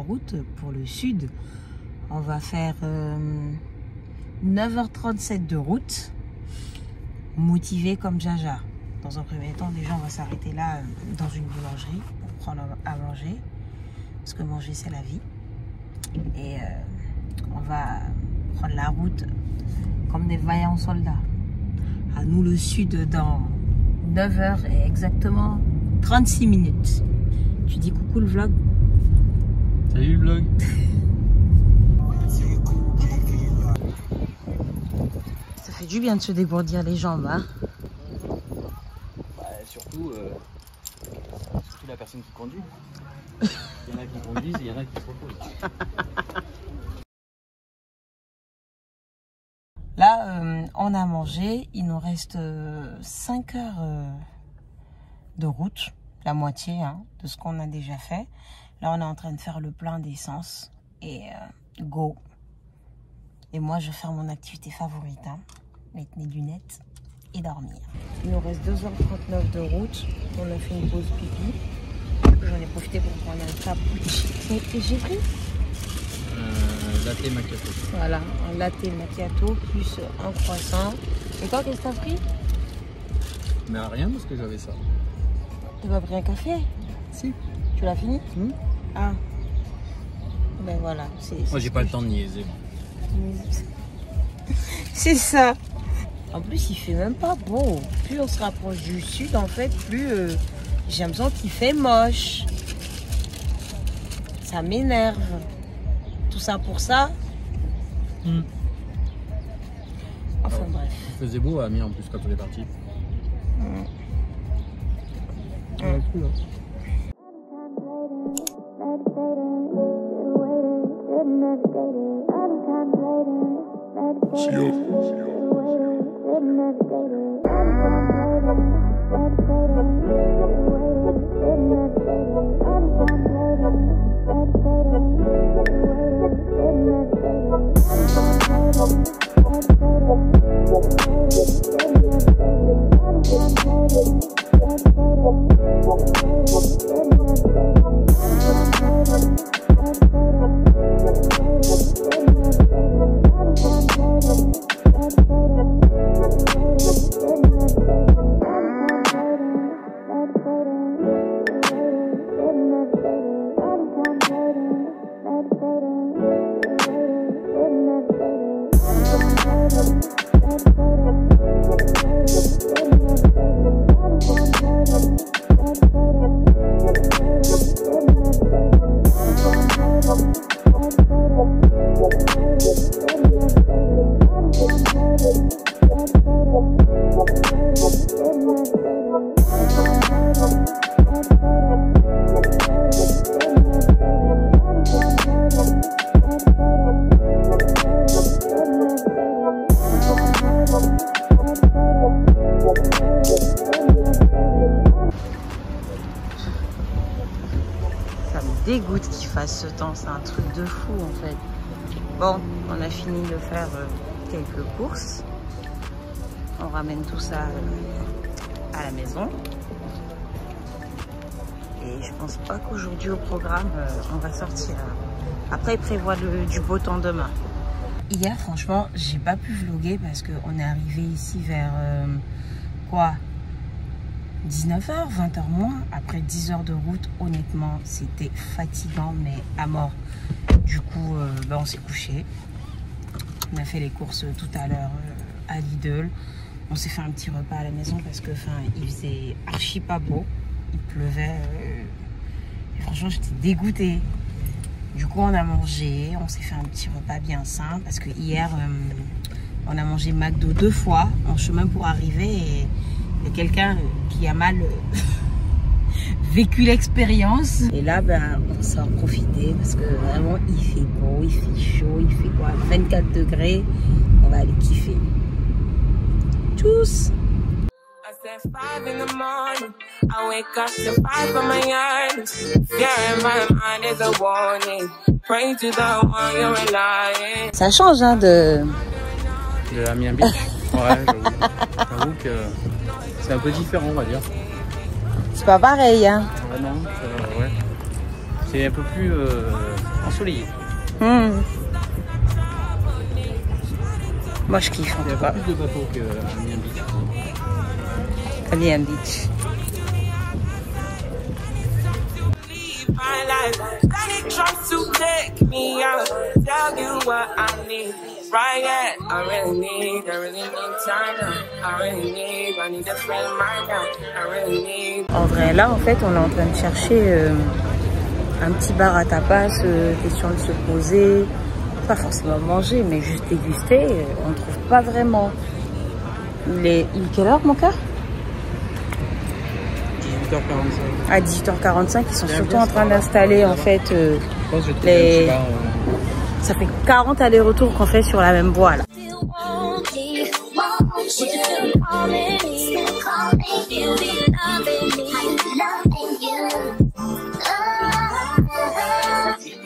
route pour le sud. On va faire 9h37 de route, motivé comme Jaja. Dans un premier temps, déjà, on va s'arrêter là dans une boulangerie pour prendre à manger. Parce que manger, c'est la vie. Et on va prendre la route comme des vaillants soldats. À nous, le sud, dans 9h et exactement 36 minutes. Tu dis coucou le vlog. Salut le vlog. Ça fait du bien de se dégourdir les jambes, hein. Bah, surtout la personne qui conduit. Il y en a qui conduisent et il y en a qui se reposent. Là, on a mangé. Il nous reste 5 heures de route, la moitié de ce qu'on a déjà fait. Là, on est en train de faire le plein d'essence et go. Et moi, je vais faire mon activité favorite, mettre mes lunettes et dormir. Il nous reste 2h39 de route. On a fait une pause pipi. J'en ai profité pour prendre un cappuccino. Et j'ai pris latte macchiato. voilà, un latte macchiato plus un croissant. Et toi, qu'est-ce que t'as pris? Mais rien parce que j'avais ça. T'as pas pris un café? Si. Tu l'as fini? Ah. Ben voilà. Moi, j'ai pas le temps de niaiser. C'est ça. En plus, il fait même pas beau. Plus on se rapproche du sud, en fait, plus j'ai l'impression qu'il fait moche. Ça m'énerve. Tout ça pour ça. Enfin bref. Il faisait beau à Amiens en plus quand on est parti. Dégoûte qu'il fasse ce temps, c'est un truc de fou en fait. Bon, on a fini de faire quelques courses. On ramène tout ça à la maison. Et je pense pas qu'aujourd'hui au programme, on va sortir. Après, il prévoit du beau temps demain. Hier, franchement, j'ai pas pu vlogger parce qu'on est arrivé ici vers 19h, 20h moins. Après 10 heures de route, honnêtement, c'était fatigant, mais à mort. Du coup, on s'est couché. On a fait les courses tout à l'heure à Lidl. On s'est fait un petit repas à la maison parce que il faisait archi pas beau. Il pleuvait. Et franchement, j'étais dégoûtée. Du coup, on a mangé. On s'est fait un petit repas bien sain parce que hier, on a mangé McDo 2 fois en chemin pour arriver. Et il y a quelqu'un qui a mal vécu l'expérience. Et là, on s'en profité parce que vraiment, il fait beau, il fait chaud, il fait quoi, 24 degrés. On va aller kiffer. Tchuss! Ça change de Amiens Beach. Ouais, j'avoue que c'est un peu différent, on va dire. C'est pas pareil, Ouais, non, ouais. C'est un peu plus ensoleillé. Moi je kiffe en Il y tout a cas. plus de bateaux qu'à Miami Beach. À Miami Beach. En vrai, là en fait on est en train de chercher un petit bar à tapas, question de se poser, pas forcément manger mais juste déguster, on ne trouve pas vraiment. Il est quelle heure mon cœur? 18h45. À 18h45, ils sont Bien, surtout bien, en train ça va. d'installer en fait Je pense que j'ai trouvé les... un petit bar, Ça fait 40 allers-retours qu'on fait sur la même voie là.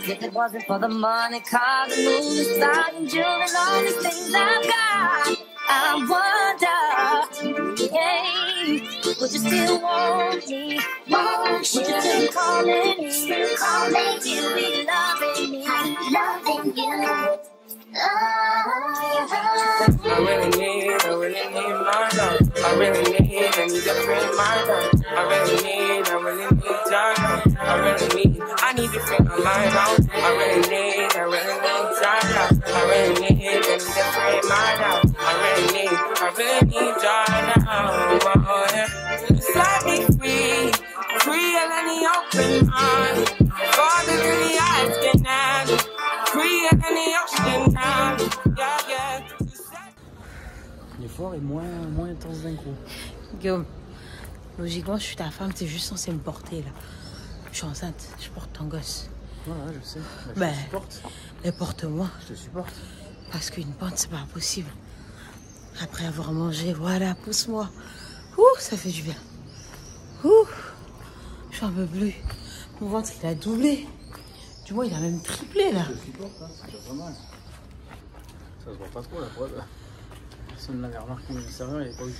If it wasn't for the money, cars, and movies, style, and jewelry, and all these things I've got, I wonder, hey, would you still want me? Would you still calling me? Still calling you, be loving me, loving you. I really need my love. I really need a friend, my love. I really need time. I need to figure my mind out. I really need time. I really need a friend, my love. I really need time now. Set me free and any open mind. Father, really asking that. Free and any ocean now. Yeah. L'effort est moins intense d'un coup. Guillaume, logiquement je suis ta femme, t'es juste censé me porter là. Je suis enceinte, je porte ton gosse. Voilà, je sais. Je Ben, te supporte. mais porte-moi. Je te supporte. Parce qu'une pente c'est pas possible. Après avoir mangé, voilà, pousse-moi. Ouh, ça fait du bien. Ouh, j'en peux plus. Mon ventre il a doublé. Du moins il a même triplé là. Je te supporte, hein, c'est déjà pas mal. Ça se voit pas trop la preuve. Personne ne l'avait remarqué, mais le serveur il est pas vu.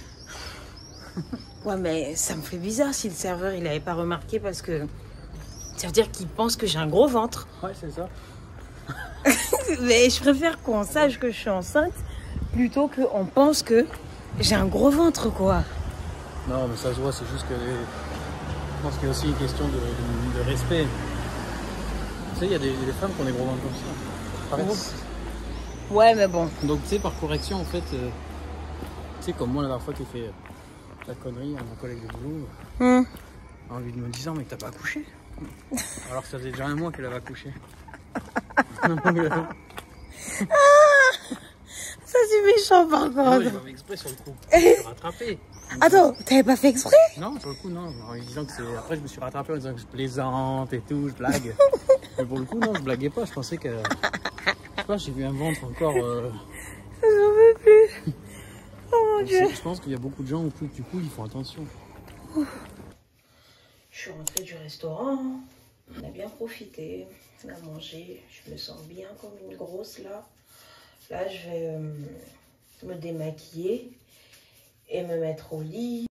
Ouais mais ça me fait bizarre si le serveur il avait pas remarqué parce que ça veut dire qu'il pense que j'ai un gros ventre. Ouais, c'est ça. Mais je préfère qu'on sache que je suis enceinte plutôt qu'on pense que j'ai un gros ventre quoi. Non, mais ça se voit, c'est juste que je pense qu'il y a aussi une question de respect. Tu sais, il y a des femmes qui ont des gros ventres comme ça. Pareil. Ouais mais bon. Donc, tu sais, par correction, en fait, tu sais, comme moi la dernière fois qui ai fait la connerie à mon collègue de boulot, en lui me disant, mais t'as pas accouché? Alors que ça faisait déjà un mois qu'elle avait accouché. Ça c'est méchant par Non, j'ai contre. pas fait exprès sur le coup. Je me suis rattrapé. Attends, t'avais pas fait exprès? Non, sur le coup, non. En disant que c'est... Après, je me suis rattrapé en disant que je plaisante et tout, je blague. Mais pour le coup, non, je blaguais pas. Je pensais que... Je sais pas, j'ai vu un ventre encore... J'en peux plus. Oh mon Dieu. Je pense qu'il y a beaucoup de gens où, du coup, ils font attention. Je suis rentrée du restaurant. On a bien profité. On a mangé. Je me sens bien comme une grosse là. Là, je vais me démaquiller et me mettre au lit.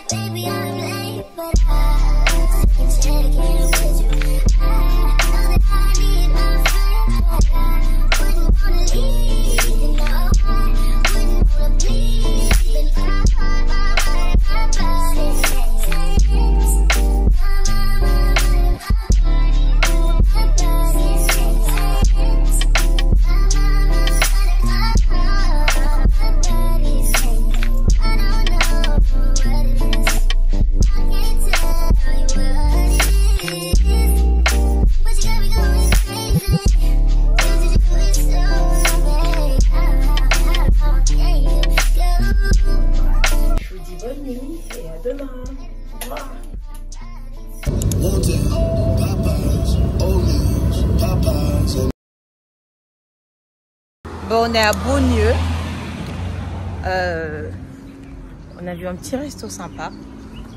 Baby, I'm late, but I can check in with you. Bon, on est à Beaulieu. On a vu un petit resto sympa.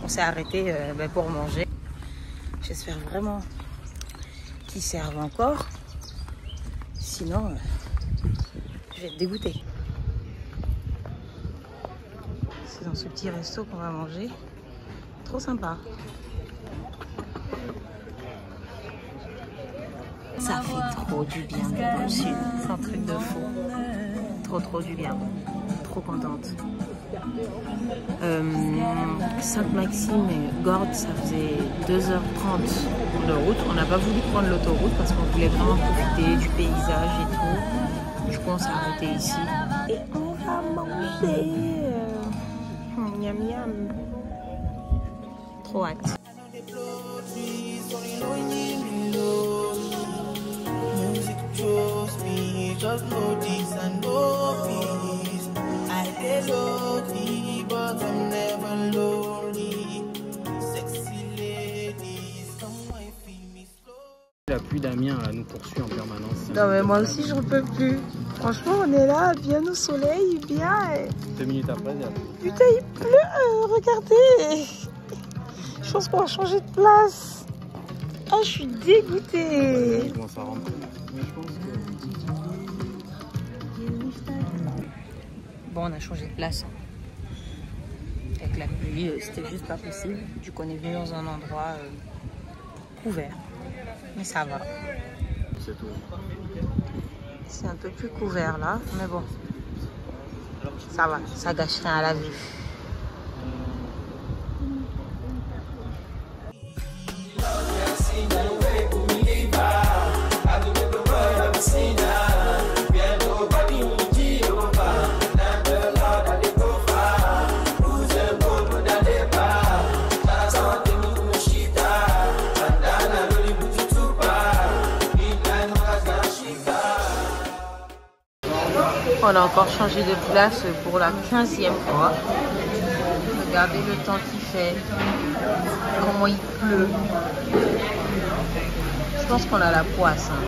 On s'est arrêté pour manger. J'espère vraiment qu'ils servent encore. Sinon, je vais être dégoûtée. C'est dans ce petit resto qu'on va manger. Trop sympa. Ça fait trop du bien d'être dans le sud. C'est un truc de fou. Trop du bien. Trop contente. Sainte-Maxime et Gordes, ça faisait 2h30 de route. On n'a pas voulu prendre l'autoroute parce qu'on voulait vraiment profiter du paysage et tout. Du coup, on s'est arrêté ici. Et on va manger. Miam miam. Trop hâte. Just know this and know peace. I feel lonely, but I'm never lonely. Sexy ladies, come on, feel me slow. La pluie d'Amiens nous poursuit en permanence. Non mais moi aussi j'en peux plus. Franchement on est là, bien au soleil, bien. 2 minutes après, il y a plus. Putain il pleut, regardez. Je pense qu'on va changer de place. Ah je suis dégoûtée. Je commence à rentrer. Mais je pense que... Bon, on a changé de place. Avec la pluie, c'était juste pas possible. Du coup, on est venu dans un endroit couvert. Mais ça va. C'est tout. C'est un peu plus couvert là, mais bon. Ça va, ça gâche rien à la vue. On a encore changé de place pour la 15e fois. Regardez le temps qu'il fait. Comment il pleut. Je pense qu'on a la poisse. Hein.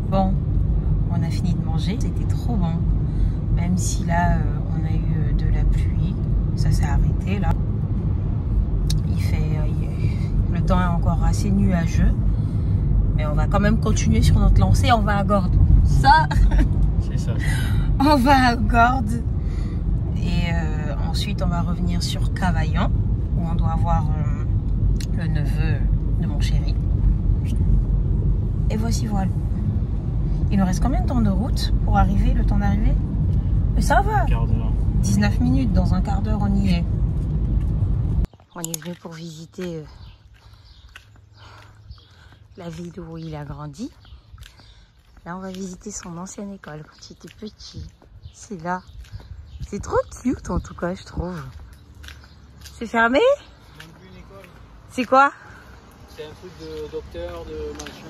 Bon, on a fini de manger. C'était trop bon. Même si là, on a eu de la pluie. Ça s'est arrêté là. Le temps est encore assez nuageux. Mais on va quand même continuer sur notre lancée. On va à Gordes. Ça, c'est ça. On va à Gordes. Et ensuite, on va revenir sur Cavaillon, où on doit voir le neveu de mon chéri. Et voici, voilà. Il nous reste combien de temps de route pour arriver, le temps d'arriver? Ça va. 19 minutes, dans un quart d'heure, on y est. On est venu pour visiter la ville où il a grandi. Là, on va visiter son ancienne école quand il était petit. C'est là. C'est trop cute en tout cas, je trouve. C'est fermé? C'est quoi? C'est un truc de docteur, de machin.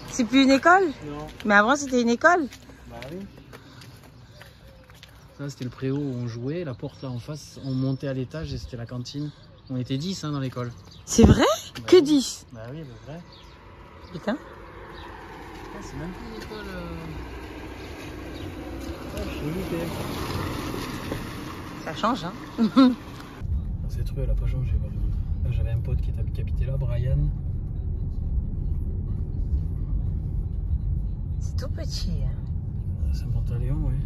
C'est plus une école? Non. Mais avant, c'était une école? Bah oui. Ça, c'était le préau où on jouait. La porte là en face, on montait à l'étage et c'était la cantine. On était 10 hein, dans l'école. C'est vrai? Bah que oui. 10? Bah oui, c'est vrai. Putain. C'est même plus une école. Ça change, hein? Cette rue, elle a pas changé par contre. Là, j'avais un pote qui habitait là, Brian. C'est tout petit. Saint-Pantaléon, ouais.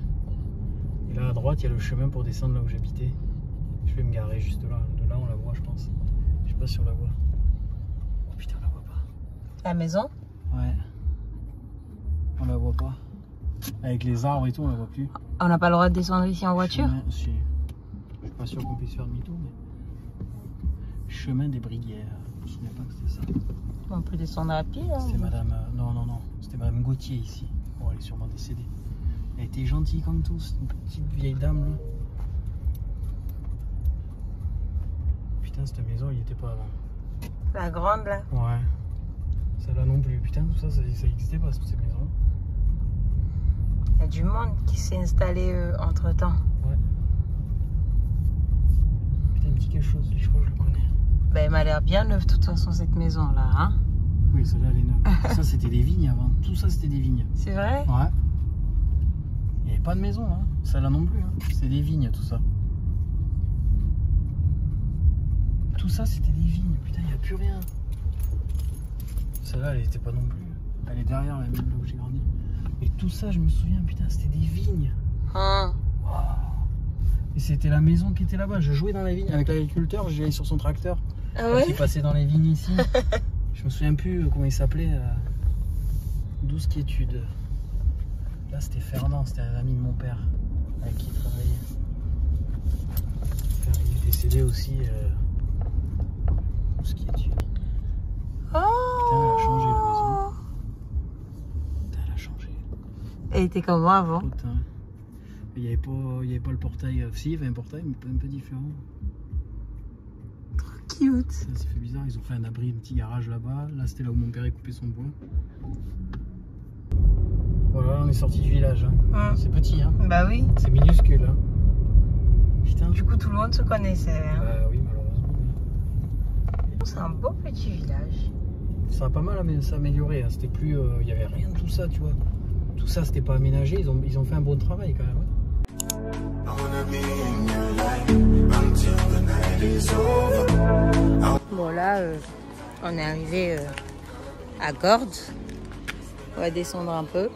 Et là, à droite, il y a le chemin pour descendre là où j'habitais. Je vais me garer juste là. De là, on la voit, je pense. Je sais pas si on la voit. Oh putain, on la voit pas. La maison? Ouais. On la voit pas. Avec les arbres et tout, on la voit plus. On n'a pas le droit de descendre ici en voiture? Si. Je suis pas sûr qu'on puisse faire demi-tour, mais... Chemin des Briguières. Je me souviens pas que c'était ça. On peut descendre à pied, hein? C'était madame... Non. C'était madame Gauthier ici. Bon, elle est sûrement décédée. Elle était gentille comme tous. Une petite vieille dame, là. Putain, cette maison, il n'y était pas avant. La grande, là? Ouais. Celle-là non plus. Putain, tout ça, ça n'existait pas, toutes ces maisons. Il y a du monde qui s'est installé entre-temps. Ouais. Putain, il me dit quelque chose, je crois que je le connais. Ben, elle m'a l'air bien neuve, de toute façon, cette maison-là, hein? Oui, celle-là, elle est neuve. Ça, c'était des vignes avant. Tout ça, c'était des vignes. C'est vrai? Ouais. Il n'y avait pas de maison, hein. Celle-là non plus. Hein. C'est des vignes, tout ça. Tout ça, c'était des vignes. Putain, il n'y a plus rien. Celle-là, elle n'était pas non plus. Elle est derrière la même là où j'ai grandi. Et tout ça, je me souviens, putain, c'était des vignes. Ah. Wow. Et c'était la maison qui était là-bas. Je jouais dans les vignes avec l'agriculteur. J'allais sur son tracteur. Ah ouais? Qui passait dans les vignes ici. Je me souviens plus comment il s'appelait. Douce quiétude. Là, c'était Fernand. C'était un ami de mon père avec qui il travaillait. Mon père, il est décédé aussi. Douce quiétude. Oh. Putain, elle a changé la maison. Putain, elle a changé. Elle était comment avant? Putain. Il n'y avait pas le portail. Si, il y avait un portail, mais un peu différent. Cute. Ça fait bizarre. Ils ont fait un abri, un petit garage là-bas. Là, c'était là où mon père a coupé son bois. Voilà, on est sorti du village. Hein. C'est petit, hein. Bah oui. C'est minuscule. Hein. Putain. Du coup, tout le monde se connaissait. Hein. Oui, malheureusement. C'est un beau petit village. Ça a pas mal amélioré. Hein. C'était plus, il y avait rien de tout ça, tu vois. Tout ça, c'était pas aménagé. Ils ont fait un bon travail quand même. Hein. Bon là, on est arrivé à Gordes. On va descendre un peu,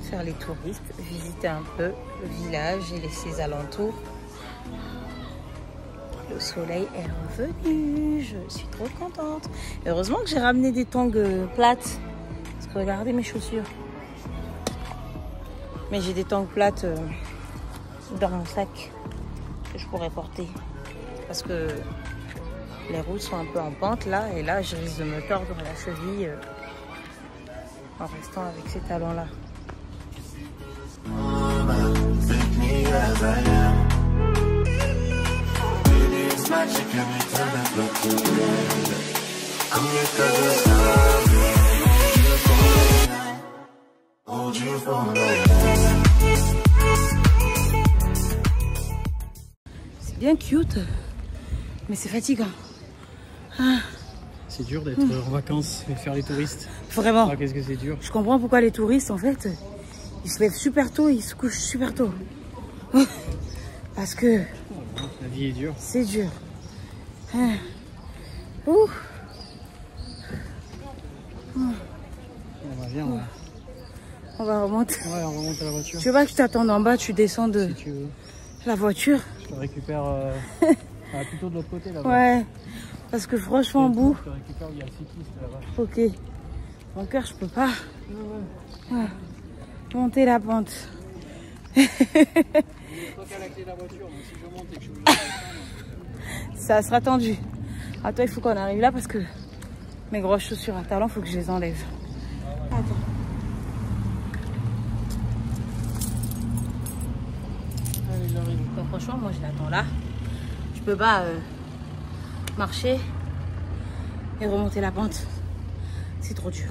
faire les touristes, visiter un peu le village et ses alentours. Le soleil est revenu, je suis trop contente. Heureusement que j'ai ramené des tongs plates. Parce que regardez mes chaussures. Mais j'ai des tongs plates dans mon sac que je pourrais porter. Parce que les routes sont un peu en pente là. Et là, je risque de me tordre la cheville en restant avec ces talons là. C'est bien cute, mais c'est fatigant. Ah. C'est dur d'être en vacances et faire les touristes. Vraiment. Ah, qu'est-ce que c'est dur. Je comprends pourquoi les touristes, en fait, ils se lèvent super tôt et ils se couchent super tôt. Parce que... La vie est dure. C'est dur. Ah. Ouh. Viens, on va remonter. Ouais, on remonte à la voiture. Tu veux pas que je t'attende en bas, tu descends de si tu veux. La voiture. Je te récupère plutôt de l'autre côté là-bas. Ouais, parce que franchement, au bout. Je te récupère, il y a le cycliste là-bas. Ok. Mon cœur, je peux pas. Ouais. Monter la pente. Ça sera tendu. À toi, il faut qu'on arrive là parce que mes grosses chaussures à talons, il faut que je les enlève. Attends. Allez, j'arrive. Donc, franchement, moi, je l'attends là. Je peux pas marcher et remonter la pente. C'est trop dur.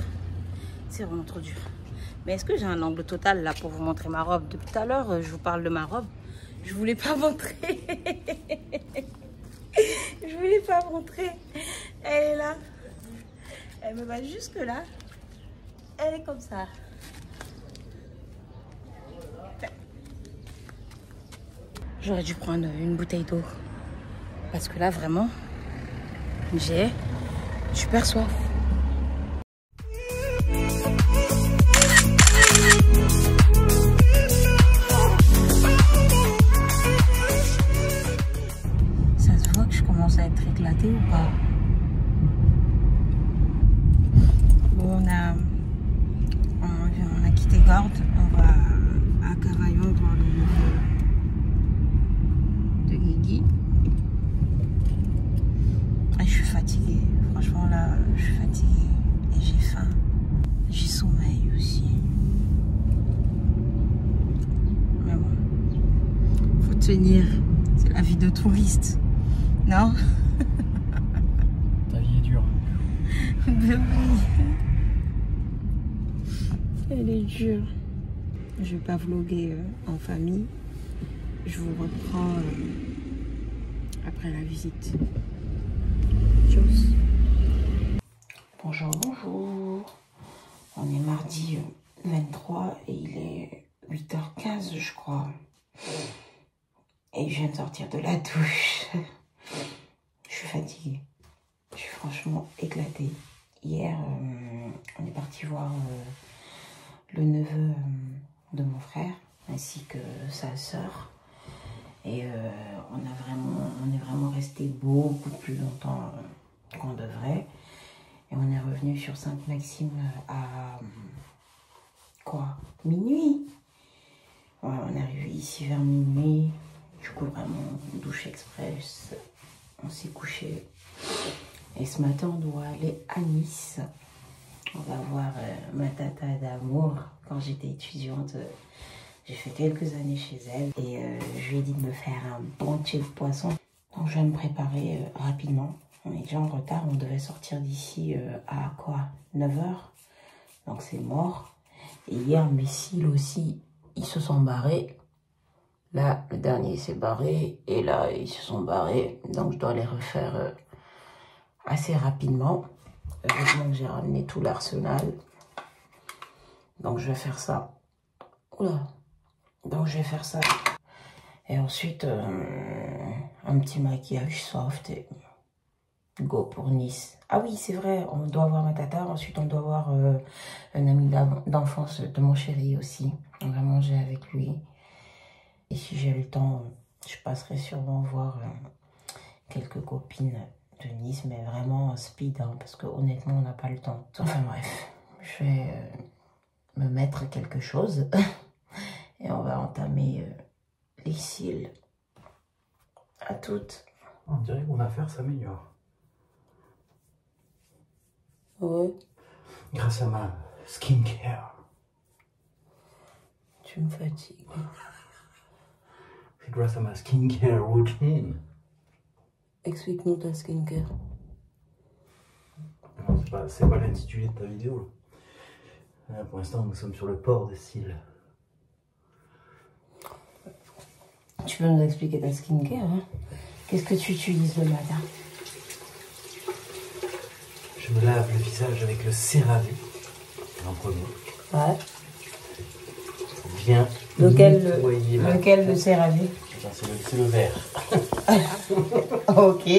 C'est vraiment trop dur. Mais est-ce que j'ai un angle total là pour vous montrer ma robe? Depuis tout à l'heure, je vous parle de ma robe. Je voulais pas montrer. Je voulais pas montrer. Elle est là. Elle me va jusque là. Elle est comme ça. J'aurais dû prendre une bouteille d'eau. Parce que là, vraiment, j'ai super soif. Ça se voit que je commence à être éclatée ou pas? Bon, on a quitté Gordes. On va à Cavaillon voir le neveu de Guigui. Et je suis fatiguée. Franchement, là, je suis fatiguée. Et j'ai faim. J'ai sommeil aussi. Mais bon, faut tenir. C'est la vie de touriste. Non? Ta vie est dure. Ben oui. Elle est dure. Je vais pas vlogger en famille. Je vous reprends après la visite. Tchuss. Bonjour, bonjour. mardi 23 et il est 8h15 je crois. Et je viens de sortir de la douche. Je suis fatiguée. Je suis franchement éclatée. Hier, on est parti voir le neveu de mon frère ainsi que sa sœur. Et on est vraiment resté beaucoup plus longtemps qu'on devrait. Et on est revenu sur Sainte-Maxime à quoi? Minuit. Ouais, on est arrivé ici vers minuit. Du coup, vraiment, douche express. On s'est couché. Et ce matin, on doit aller à Nice. On va voir ma tata d'amour. Quand j'étais étudiante, j'ai fait quelques années chez elle. Et je lui ai dit de me faire un bon chill poisson. Donc, je vais me préparer rapidement. On est déjà en retard. On devait sortir d'ici à quoi? 9h. Donc, c'est mort. Et hier, mes cils aussi, ils se sont barrés. Là, le dernier s'est barré. Et là, ils se sont barrés. Donc, je dois les refaire assez rapidement. Heureusement que j'ai ramené tout l'arsenal. Donc, je vais faire ça. Oula. Donc, je vais faire ça. Et ensuite, un petit maquillage soft. Et go pour Nice. Ah oui, c'est vrai. On doit voir ma tata. Ensuite, on doit voir un ami d'enfance de mon chéri aussi. On va manger avec lui. Et si j'ai le temps, je passerai sûrement voir quelques copines de Nice, mais vraiment speed, hein, parce que honnêtement, on n'a pas le temps. Enfin bref, je vais me mettre quelque chose et on va entamer les cils. À toutes. On dirait que mon affaire s'améliore. Ouais. Grâce à ma skincare. Tu me fatigues. C'est grâce à ma skincare routine. Explique-nous ta skincare. Non, c'est pas l'intitulé de ta vidéo. Là, pour l'instant, nous sommes sur le port des cils. Tu peux nous expliquer ta skincare, hein? Qu'est-ce que tu utilises le matin? Je me lave le visage avec le CeraVe en premier. Ouais. Bien. Lequel le CeraVe? C'est le vert. Ok.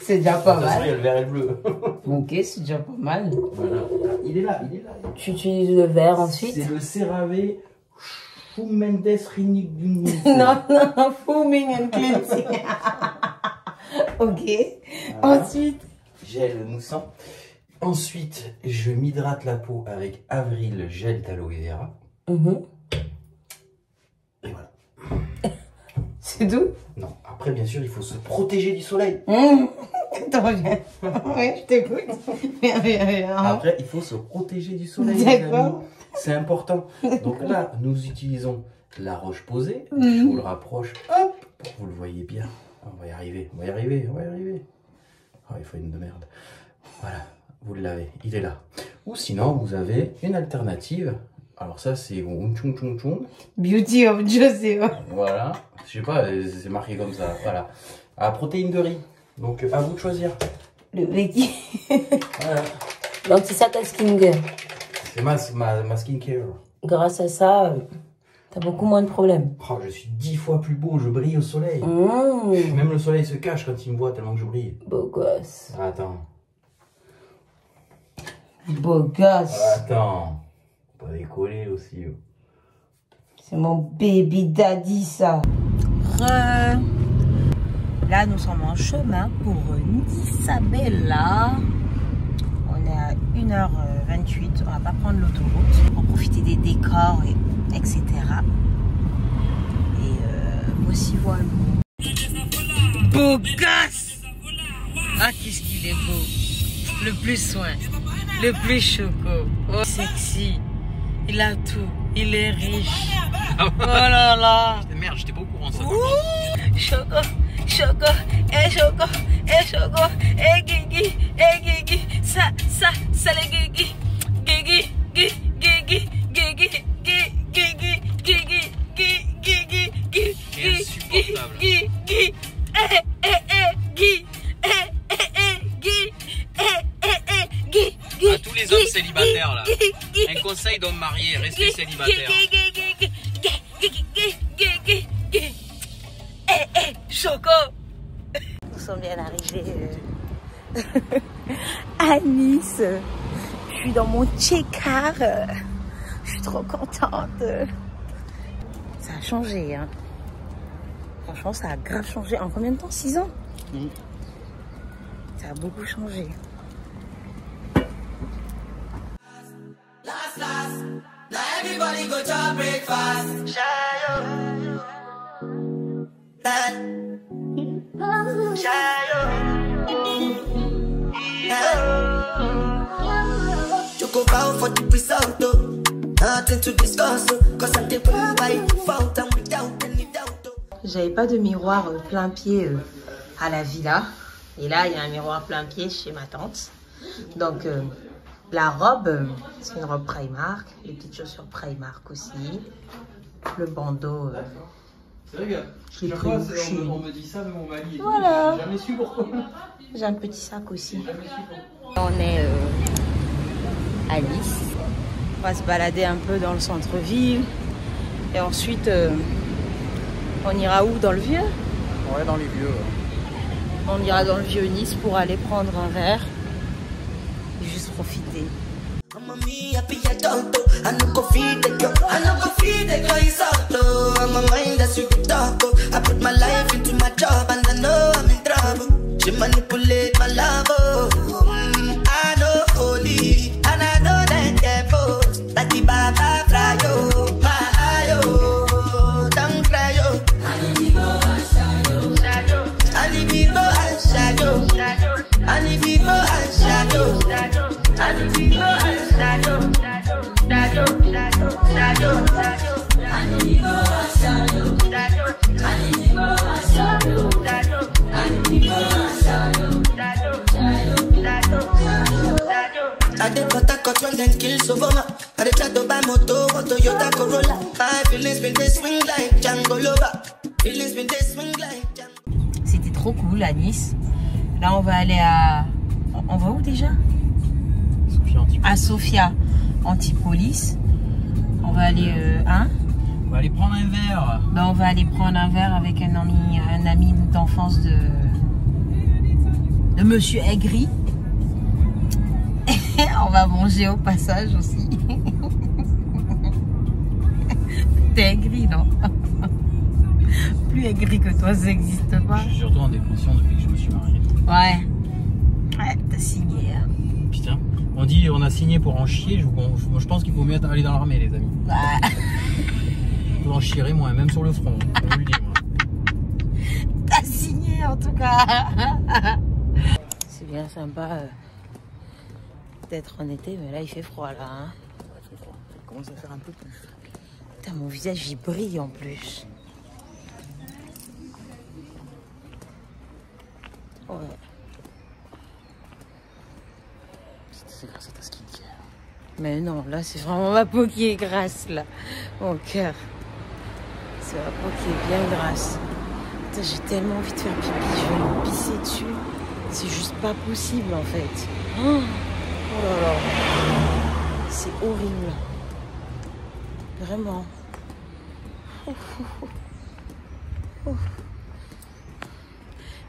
C'est déjà pas mal. Il y a le vert et le bleu. Ok, c'est déjà pas mal. Voilà. Il est là, il est là. Tu utilises le vert ensuite? C'est le CeraVe Mendes Rinic du Non, foaming and cleansing. Ok. Voilà. Ensuite? Gel moussant. Ensuite, je m'hydrate la peau avec Avril gel d'aloe vera. Et voilà. C'est tout? Non, après, bien sûr, il faut se protéger du soleil. Attends, viens. Ouais, je t'écoute. Viens. Après, il faut se protéger du soleil. D'accord. C'est important. Donc là, nous utilisons la roche posée. Je vous le rapproche, hop, pour que vous le voyez bien. On va y arriver. Oh, il faut une de merde. Voilà, vous l'avez, il est là. Ou sinon, vous avez une alternative. Alors ça, c'est Beauty of Joseph. Voilà, je sais pas, c'est marqué comme ça. Voilà, à protéines de riz. Donc à vous de choisir. Le Becky. Voilà. Donc c'est ça ta skincare. C'est ma skincare. Grâce à ça, t'as beaucoup moins de problèmes. Oh, je suis 10 fois plus beau, je brille au soleil. Même le soleil se cache quand il me voit tellement que je brille. Beau gosse. Attends. Beau gosse. Attends. Faut pas décoller aussi. C'est mon baby daddy ça. Là nous sommes en chemin pour Nisabella. On est à 1h28. On va pas prendre l'autoroute. On va profiter des décors, etc. Et voici voilà. Beau gosse. Ah qu'est-ce qu'il est beau. Le plus soin. Le plus choco. Oh sexy. Il a tout. Il est riche. Oh là là. Merde, j'étais pas au courant de ça. Choco, choco, et choco, et choco, et gigi, ça les gigi, gigi. Tous les hommes célibataire là. Un conseil d'homme marié, restez célibataire. Choco. Nous sommes bien arrivés à Nice. Je suis dans mon check-car. Je suis trop contente. Ça a changé, hein. Franchement, ça a grave changé. En combien de temps? 6 ans? Ça a beaucoup changé. Now everybody go to breakfast. Choco bow for the result, nothing to discuss, cause I'm the one by default and without any doubt. J'avais pas de miroir plein pied à la villa. Et là, il y a un miroir plein pied chez ma tante. Donc, la robe, c'est une robe Primark. Les petites chaussures Primark aussi. Le bandeau, C'est vrai que je l'ai pris au chez. on me dit ça, mais mon mari, Voilà. j'ai jamais su pourquoi. J'ai un petit sac aussi. J'ai jamais su pourquoi. On est à Nice. On va se balader un peu dans le centre-ville. Et ensuite, on ira où? Dans le vieux? Ouais, dans les vieux. On ira dans le vieux Nice pour aller prendre un verre et juste profiter. I'm no go feed the girl, it's out. I'm a mind that's you can talk. I put my life into my job and I know I'm in trouble. She manipulate my love. I know holy and I know that devil. That the baba fly yo, my yo, don't cry yo. I need to go and shadow. I need to go and shadow. I need to go and shadow. I need to go and shadow. I did what I got when then kill Sovoma. I did try to buy moto, Toyota Corolla. My feelings been they swing like Django Lover. Feelings been they swing like Django. C'était trop cool à Nice. Là, on va aller à... On va où déjà? À Sofia Antipolis. On va aller... On va aller prendre un verre. Ben, on va aller prendre un verre avec un ami d'enfance de Monsieur Aigri. On va manger au passage aussi. T'es aigri, non? Plus aigri que toi, ça n'existe pas. Je suis surtout en dépression depuis que je me suis marié. Ouais. Ouais, t'as signé. Hein. Putain, on dit on a signé pour en chier. Je pense qu'il faut mieux aller dans l'armée, les amis. Ouais. Vous en chierez moins, même sur le front. On lui dit, moi. T'as signé en tout cas. C'est bien sympa d'être en été, mais là il fait froid là. Hein. Ouais, il fait froid. Il commence à faire un peu plus. Putain, mon visage il brille en plus. Ouais. C'est grâce à ta skincare. Mais non, là c'est vraiment ma peau qui est grasse là. Mon cœur. C'est ma peau qui est bien grasse. Putain, j'ai tellement envie de faire pipi, je vais me pisser dessus. C'est juste pas possible en fait. Oh là là. C'est horrible. Vraiment.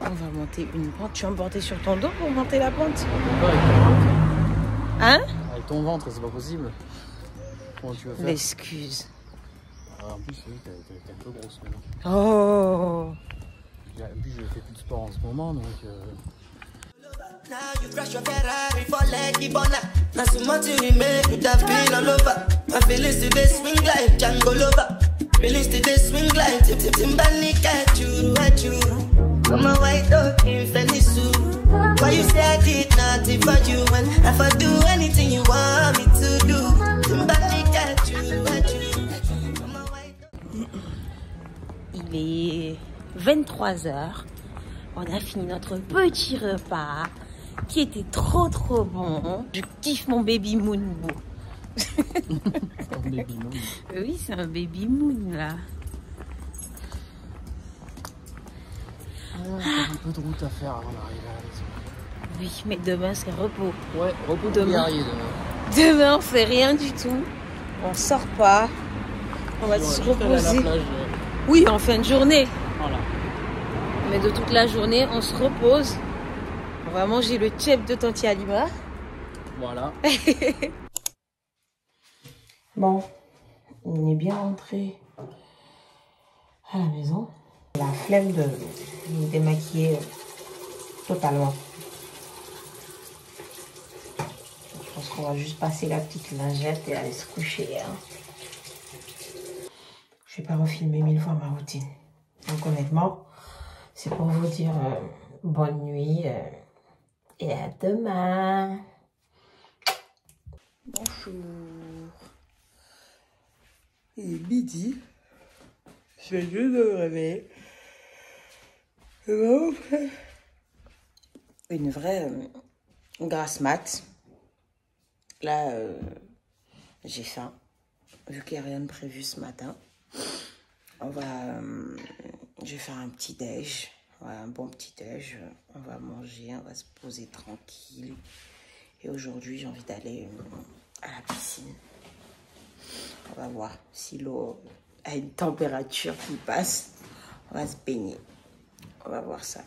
On va monter une pente. Tu vas me porter sur ton dos pour monter la pente? Hein? Avec ton ventre, c'est pas possible. Comment tu vas faire? L'excuse. En plus, oui, t'es un peu grosse maintenant. Oh! En plus, je fais plus de sport en ce moment, donc... Now you crash your Ferrari for Leggy Bona. Now so much you make you have been all over. My feelings today swing like Django Lover. Feelings today swing like Timberlake at you. I'm a white dog in Fenisu. Why you say I did nothing for you when if I do anything you want me to do? Timberlake at you. I'm a white dog. Il est 23h. On a fini notre petit repas qui était trop bon. Je kiffe mon baby moon. Un baby moon. Oui, c'est un baby moon là. On a un peu de route à faire avant d'arriver à la maison. Oui, mais demain c'est repos. Ouais, repos de Demain. guerrier demain. Demain, on fait rien du tout. On sort pas. On va se reposer. Oui, en fin de journée. Voilà. Mais de toute la journée, on se repose. On va manger le tchèp de Tanti Halima. Voilà. Bon, on est bien rentré à la maison. La flemme de me démaquiller totalement. Je pense qu'on va juste passer la petite lingette et aller se coucher. Hein. Je vais pas refilmer 1000 fois ma routine. Donc honnêtement, c'est pour vous dire bonne nuit et à demain. Bonjour. Il est midi. Je vais juste me réveiller. Une vraie grasse mat. Là, j'ai faim. Vu qu'il n'y a rien de prévu ce matin. Je vais faire un petit déj. Voilà, un bon petit déj. On va manger, on va se poser tranquille. Et aujourd'hui, j'ai envie d'aller à la piscine. On va voir si l'eau a une température qui passe. On va se baigner. On va voir ça.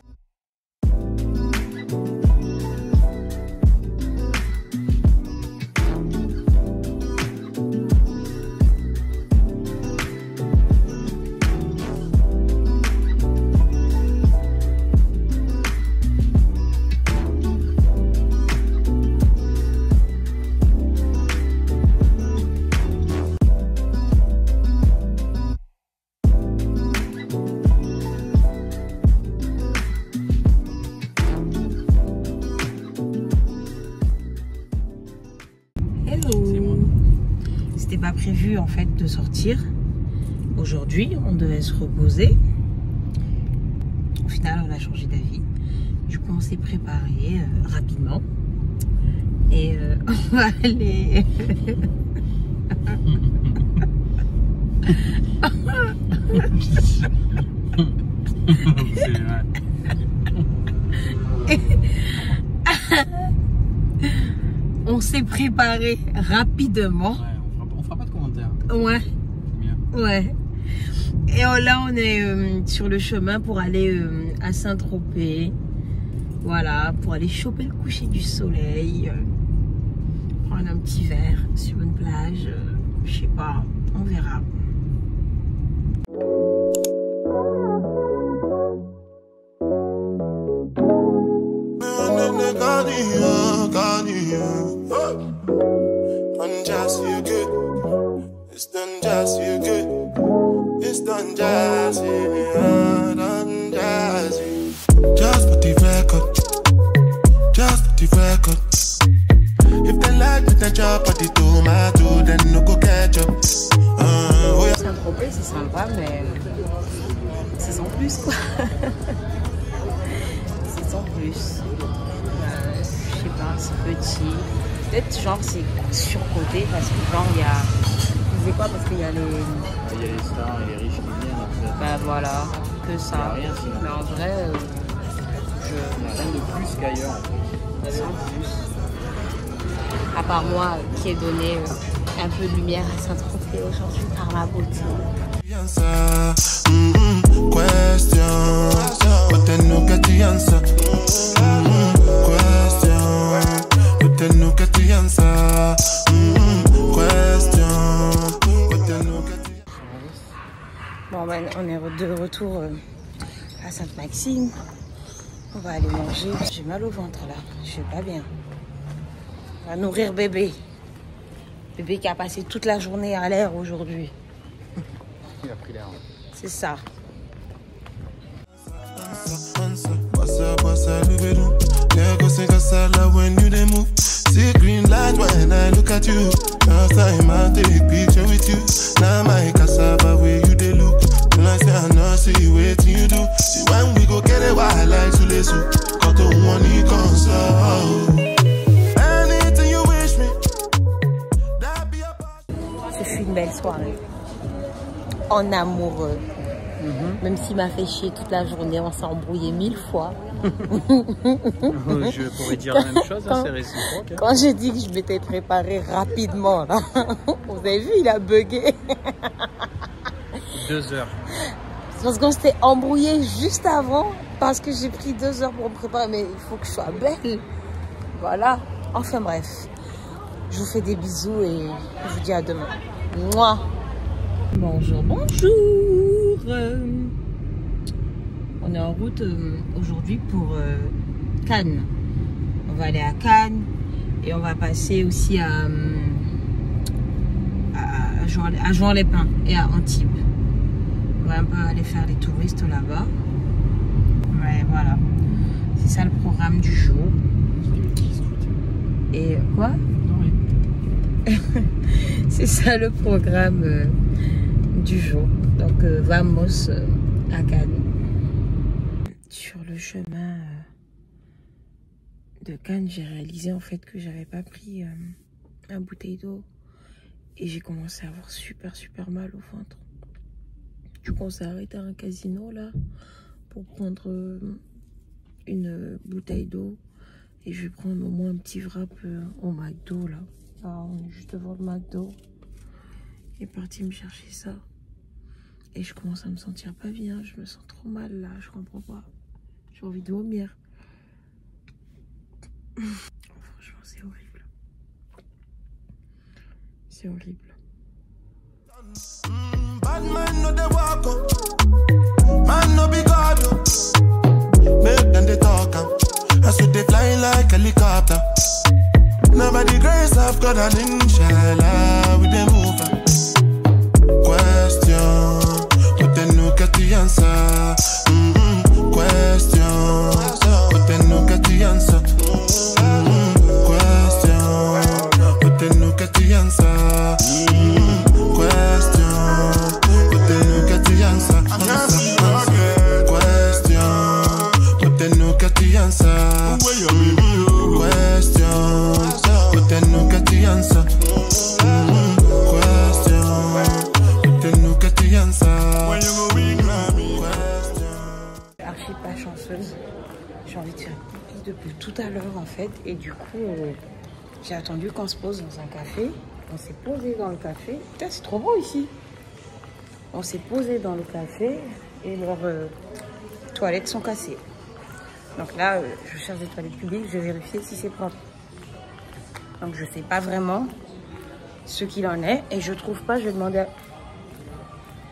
C'était pas prévu en fait de sortir aujourd'hui, on devait se reposer. Au final on a changé d'avis, du coup on s'est préparé rapidement et on va aller on s'est préparé rapidement. On fera pas de commentaires. Ouais. Bien. Ouais. Et là, on est sur le chemin pour aller à Saint-Tropez. Voilà, pour aller choper le coucher du soleil. Prendre un petit verre sur une plage. Je sais pas, on verra. Just feel good. It's done just feel good. It's done just done just. Just put the record. Just put the record. If they like with the job at the tomato, then no go catch up. Oh yeah. Saint-Tropez, c'est sympa, mais c'est sans plus quoi. C'est sans plus. Je sais pas, c'est petit. Peut-être genre c'est surcoté parce que genre il y a... Vous savez quoi, parce qu'il y a les... Il y a les stars et les riches qui viennent. Bah voilà, que ça. Il y a rien, sinon. Mais en vrai, Il n'y a rien de plus qu'ailleurs. En fait. sans plus. À part moi qui ai donné un peu de lumière à Saint-Tropez aujourd'hui par ma beauté. Question, but then no get the answer. Question, but then no get the answer. Question, but then no get the answer. Bon ben on est de retour à Sainte-Maxime. On va aller manger. J'ai mal au ventre là, je vais pas bien. On va nourrir bébé. Bébé qui a passé toute la journée à l'air aujourd'hui. Il a pris l'air. C'est ça. When you dey move, see green light when I look at you. Last time I take picture with you. Now my cassava where you dey look. When I say I know see wetin you do. See when we go get a wild like Sulesu. Got to one he console. Anything you wish me. That be a part. Ce fut une belle soirée. En amoureux. Même s'il m'a fait chier toute la journée, on s'est embrouillé 1000 fois. Je pourrais dire la même chose, hein, c'est réciproque. Hein. Quand j'ai dit que je m'étais préparée rapidement, là, vous avez vu, il a bugué. 2 heures. Parce qu'on s'était embrouillé juste avant, parce que j'ai pris 2 heures pour me préparer, mais il faut que je sois belle. Voilà. Enfin bref, je vous fais des bisous et je vous dis à demain. Mouah. Bonjour, bonjour. On est en route aujourd'hui pour Cannes. On va aller à Cannes et on va passer aussi à Juan-les-Pins et à Antibes. On va un peu aller faire les touristes là-bas. Ouais, voilà. C'est ça le programme du jour. Et quoi? C'est ça le programme du jour. Donc, vamos à Cannes. Sur le chemin de Cannes, j'ai réalisé en fait que j'avais pas pris une bouteille d'eau. Et j'ai commencé à avoir super mal au ventre. Du coup, on s'est arrêté à un casino là pour prendre une bouteille d'eau. Et je vais prendre au moins un petit wrap au McDo là. Ah, on est juste devant le McDo. Il est parti me chercher ça. Et je commence à me sentir pas bien. Je me sens trop mal là. Je comprends pas. J'ai envie de vomir. Franchement, c'est horrible. C'est horrible. Bad man no dey walk up, man no be God. Make them they talk as we dey fly like helicopter. Nobody grace of God and inshallah we dey move. Question, but then no get the answer. Question, but then no get the answer. Question, but then no get the answer. Archi pas chanceuse. J'ai envie de faire pipi depuis tout à l'heure en fait. Et du coup, j'ai attendu qu'on se pose dans un café. On s'est posé dans le café. Putain, c'est trop beau ici. On s'est posé dans le café et leurs toilettes sont cassées. Donc là, je cherche des toilettes publiques, je vais vérifier si c'est propre. Donc je sais pas vraiment ce qu'il en est et je trouve pas. Je vais demander à...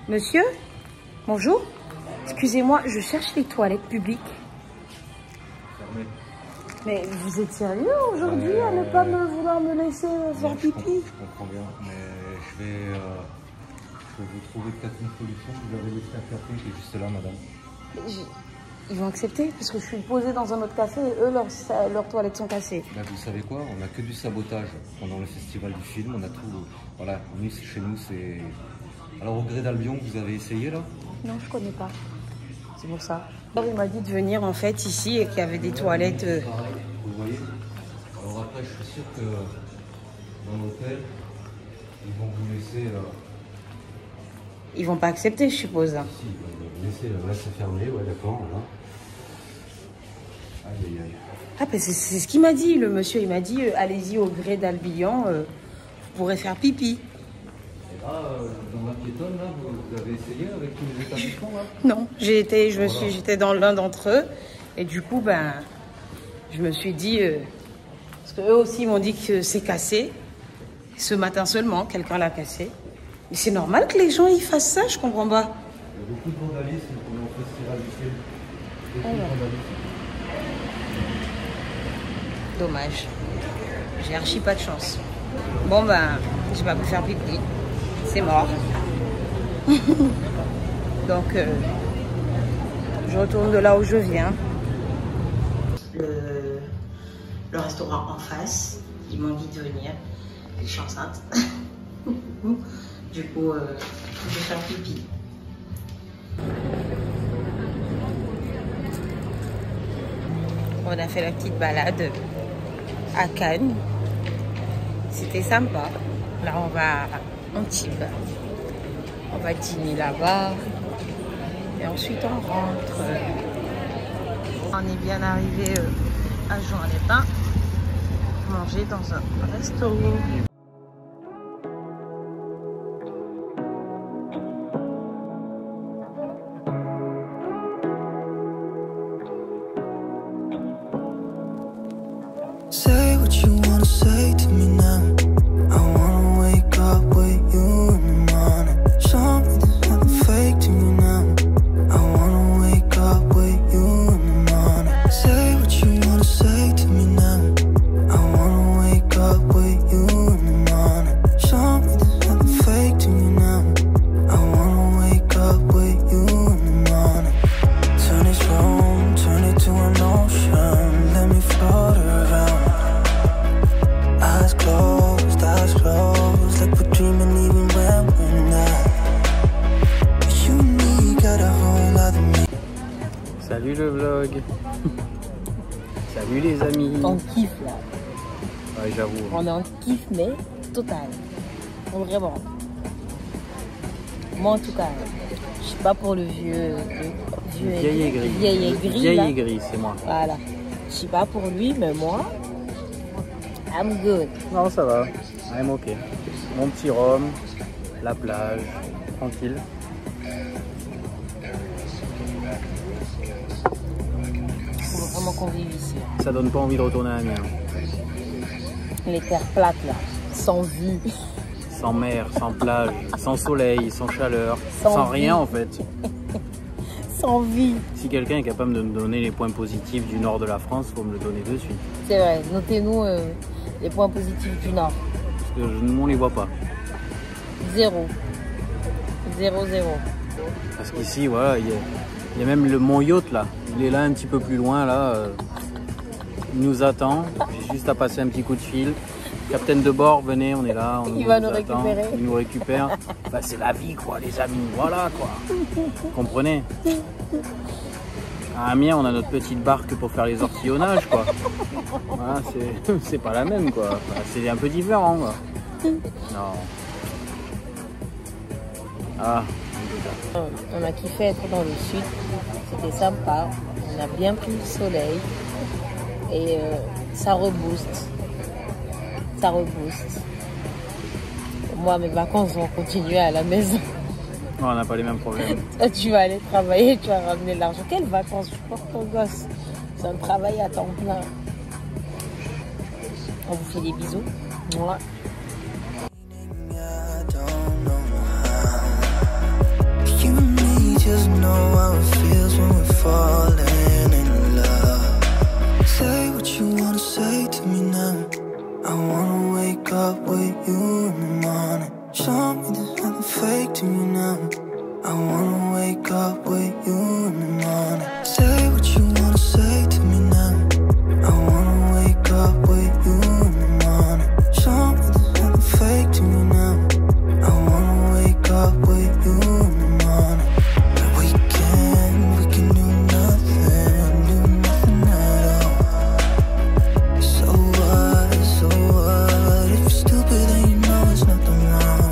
Monsieur, bonjour. Excusez-moi, je cherche les toilettes publiques. Mais vous êtes sérieux aujourd'hui à ne pas vouloir me laisser faire pipi? Je comprends bien, mais je vais vous trouver peut-être une solution. Vous avez laissé un café qui est juste là, madame. Ils vont accepter parce que je suis posée dans un autre café et eux, leurs toilettes sont cassées. Ben, vous savez quoi? On n'a que du sabotage pendant le festival du film. On a tout. Voilà, nous, chez nous, c'est. Alors, au Grès d'Albion, vous avez essayé là? Non, je connais pas. C'est pour ça. Alors, il m'a dit de venir en fait ici et qu'il y avait des toilettes. Vous voyez? Alors, après, je suis sûr que dans l'hôtel, ils vont vous laisser. Ils vont pas accepter, je suppose. Si, laissez, là, c'est fermé, ouais, d'accord. Voilà. Aïe, aïe, aïe. Ah, ben c'est ce qu'il m'a dit, le monsieur. Il m'a dit, allez-y au Grès d'Albion, vous pourrez faire pipi. Et là, dans la piétonne, là, vous avez essayé avec tous les établissements, là? Non, j'étais dans l'un d'entre eux. Et du coup, ben, je me suis dit, parce qu'eux aussi m'ont dit que c'est cassé. Ce matin seulement, quelqu'un l'a cassé. Mais c'est normal que les gens ils fassent ça, je comprends pas. Il y a beaucoup de vandalisme pendant le festival du film. Beaucoup de vandalisme. Dommage. J'ai archi pas de chance. Bon ben, j'ai pas pu faire pipi. C'est mort. Donc, je retourne de là où je viens. Le restaurant en face, ils m'ont dit de venir. Je suis enceinte. Du coup, je vais faire pipi. On a fait la petite balade à Cannes. C'était sympa. Là, on va à Antibes. On va dîner là-bas. Et ensuite on rentre. On est bien arrivé à Juan-les-Pins, manger dans un resto. Say what you wanna say to me now. I wanna wake up with you in the morning. Show me there's nothing fake to me now. I wanna wake up with you in the morning. Say what you wanna say to me now. I wanna wake up with you in the morning. Show me there's nothing fake to me now. I wanna wake up with you in the morning. Turn this room, turn it to an ocean. Let me float around. Eyes closed, like we're dreaming even when we're not. You and me got a whole other me. Salut le vlog. Salut les amis. On kiffe là. Ouais, j'avoue. On est en kiff mais total. Vraiment. Moi en tout cas, je suis pas pour le vieux Vieil aigri. Vieil aigri, c'est moi. Voilà. Je suis pas pour lui, mais moi, I'm good. Non, ça va. I'm ok. Mon petit rhum, la plage, tranquille. Faut vraiment qu'on vive ici. Ça donne pas envie de retourner à Amiens. Les terres plates là, sans vue. Sans mer, sans plage, sans soleil, sans chaleur, Sans sans vie. rien en fait. Sans vie. Si quelqu'un est capable de me donner les points positifs du nord de la France, faut me le donner de suite. C'est vrai, notez-nous les points positifs du Nord. Parce que on les voit pas. 0. 0, 0. Parce qu'ici, voilà, il y a même le mont Yacht là. Il est là un petit peu plus loin là. Il nous attend. J'ai juste à passer un petit coup de fil. Capitaine de bord, venez, on est là. Il va nous attend. récupérer. Il nous récupère. Bah, c'est la vie quoi, les amis. Voilà quoi. Vous comprenez? À Amiens, on a notre petite barque pour faire les ortillonnages quoi. Voilà, c'est pas la même quoi. Enfin, c'est un peu différent quoi. Non. Ah. On a kiffé être dans le sud. C'était sympa. On a bien pris le soleil. Et ça rebooste. Ça rebooste. Moi, mes vacances vont continuer à la maison. On n'a pas les mêmes problèmes. Toi, tu vas aller travailler, tu vas ramener de l'argent. Quelles vacances? Je porte ton gosse. C'est un travail à temps plein. On vous fait des bisous. Moi. You and me just know how it feels when we're falling in love. Say what you wanna say to me now. I wanna wake up with you in the morning. Show me there's nothing fake to me now. I wanna wake up with you in the morning. Say what you wanna say to me now. I wanna wake up with you in the morning. Show me there's nothing fake to me now. I wanna wake up with you in the morning. We can do nothing at all. So what, if you're stupid then you know it's nothing wrong.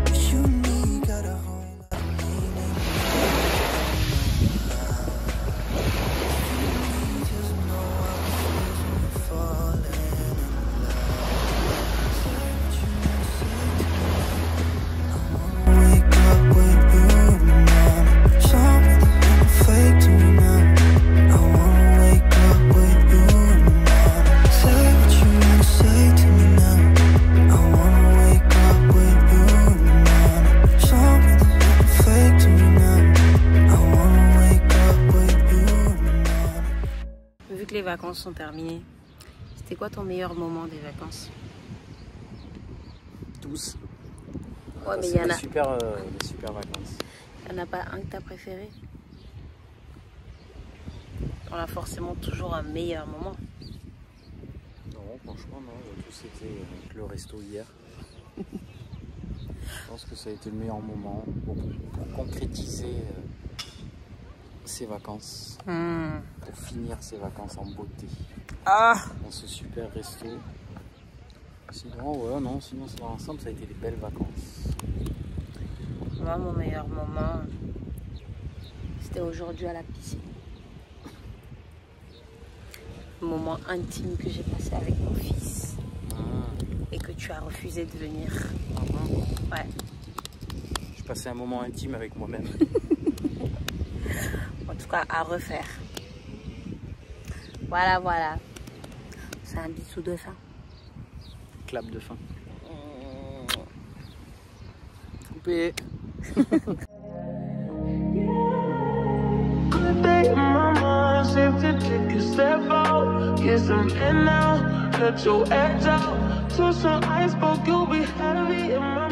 But you and me got a whole lot of meaning. You just know how it feels when we're falling in love. Say what you wanna say to me. I wanna wake up with you in the morning. Show me there's nothing fake to me now. I wanna wake up with you in the morning. Say what you wanna say to me now. I wanna wake up with you in the morning. Show me there's nothing fake to me now. I wanna wake up with you in the morning. Vu que les vacances sont terminées, c'était quoi ton meilleur moment des vacances? Tous. Ouais, mais il C'est y en a. des super vacances. Il n'y en a pas un que tu as préféré? On a forcément toujours un meilleur moment. Non, franchement, non. Tout c'était le resto hier. Je pense que ça a été le meilleur moment pour concrétiser ces vacances. Pour finir ces vacances en beauté. Ah! Dans ce super resto. Sinon, ouais, non, sinon, dans l'ensemble, ça a été des belles vacances. Moi, mon meilleur moment, C'était aujourd'hui à la piscine. Moment intime que j'ai passé avec mon fils. Et que tu as refusé de venir. Ouais. Je passais un moment intime avec moi-même. En tout cas, à refaire. Voilà, voilà. C'est un bisou de fin. Clap de fin. Coupé. Get some in now, let your edge out. To some ice, you'll be heavy in my